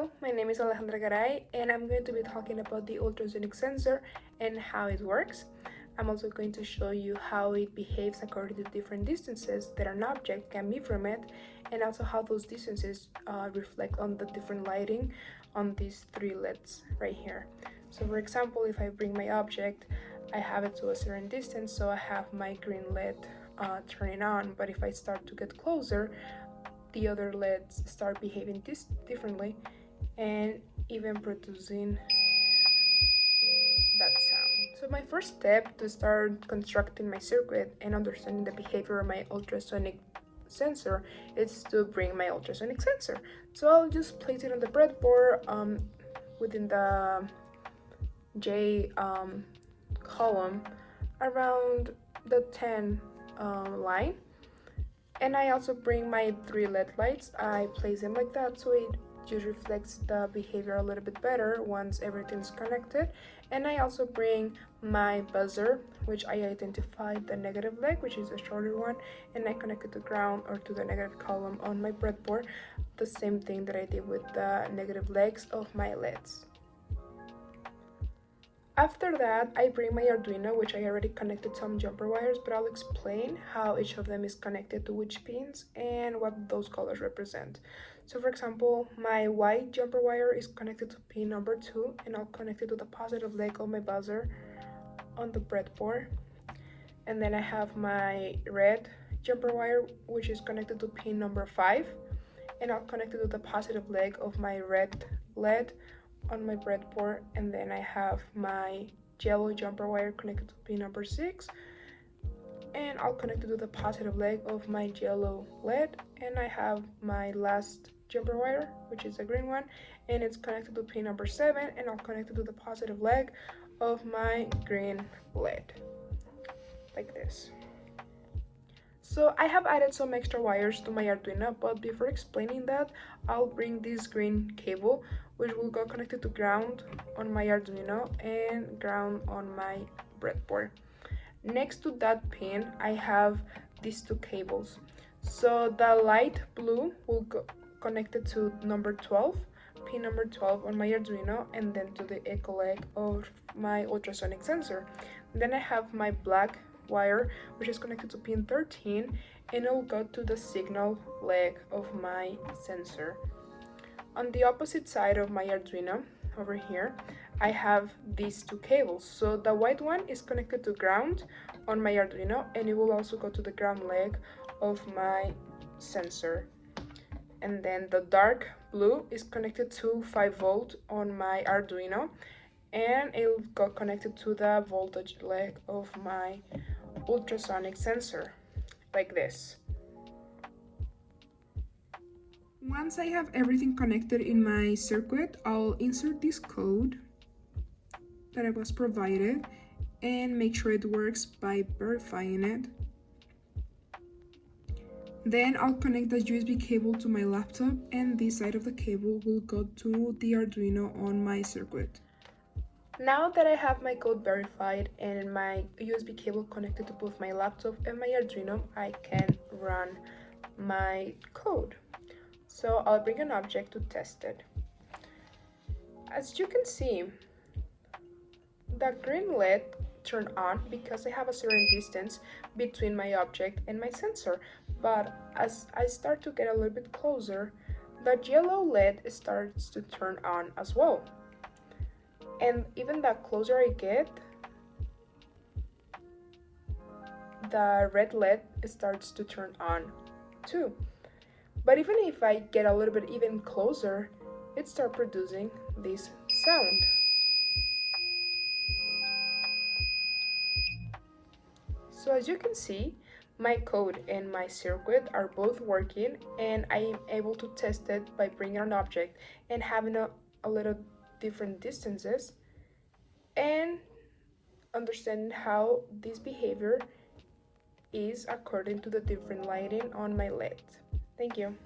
Hello, my name is Alejandra Garay and I'm going to be talking about the ultrasonic sensor and how it works. I'm also going to show you how it behaves according to different distances that an object can be from it, and also how those distances reflect on the different lighting on these three LEDs right here. So for example, if I bring my object, I have it to a certain distance, so I have my green LED turning on, but if I start to get closer, the other LEDs start behaving differently and even producing that sound. So my first step to start constructing my circuit and understanding the behavior of my ultrasonic sensor is to bring my ultrasonic sensor. So I'll just place it on the breadboard within the J column around the 10 line. And I also bring my three LED lights. I place them like that so it just reflects the behavior a little bit better once everything's connected. And I also bring my buzzer, which I identified the negative leg, which is a shorter one, and I connect it to ground or to the negative column on my breadboard, the same thing that I did with the negative legs of my LEDs. After that, I bring my Arduino, which I already connected some jumper wires, but I'll explain how each of them is connected to which pins and what those colors represent. So for example, my white jumper wire is connected to pin number 2, and I'll connect it to the positive leg of my buzzer on the breadboard. And then I have my red jumper wire, which is connected to pin number 5, and I'll connect it to the positive leg of my red LED on my breadboard. And then I have my yellow jumper wire connected to pin number 6, and I'll connect it to the positive leg of my yellow LED. And I have my last jumper wire, which is a green one, and it's connected to pin number 7, and I'll connect it to the positive leg of my green LED, like this. So I have added some extra wires to my Arduino, but before explaining that, I'll bring this green cable, which will go connected to ground on my Arduino and ground on my breadboard. Next to that pin, I have these two cables. So the light blue will go connected to number 12, pin number 12 on my Arduino, and then to the echo leg of my ultrasonic sensor. Then I have my black wire, which is connected to pin 13, and it will go to the signal leg of my sensor. On the opposite side of my Arduino, over here, I have these two cables. So the white one is connected to ground on my Arduino, and it will also go to the ground leg of my sensor. And then the dark blue is connected to 5 volt on my Arduino, and it will go connected to the voltage leg of my ultrasonic sensor, like this. Once I have everything connected in my circuit, I'll insert this code that I was provided and make sure it works by verifying it. Then I'll connect the USB cable to my laptop, and this side of the cable will go to the Arduino on my circuit. Now that I have my code verified and my USB cable connected to both my laptop and my Arduino, I can run my code. So I'll bring an object to test it. As you can see, the green LED turned on because I have a certain distance between my object and my sensor. But as I start to get a little bit closer, the yellow LED starts to turn on as well. And even the closer I get, the red LED starts to turn on too. But even if I get a little bit even closer, it starts producing this sound. So as you can see, my code and my circuit are both working, and I am able to test it by bringing an object and having a little different distances and understanding how this behavior is according to the different lighting on my LED. Thank you.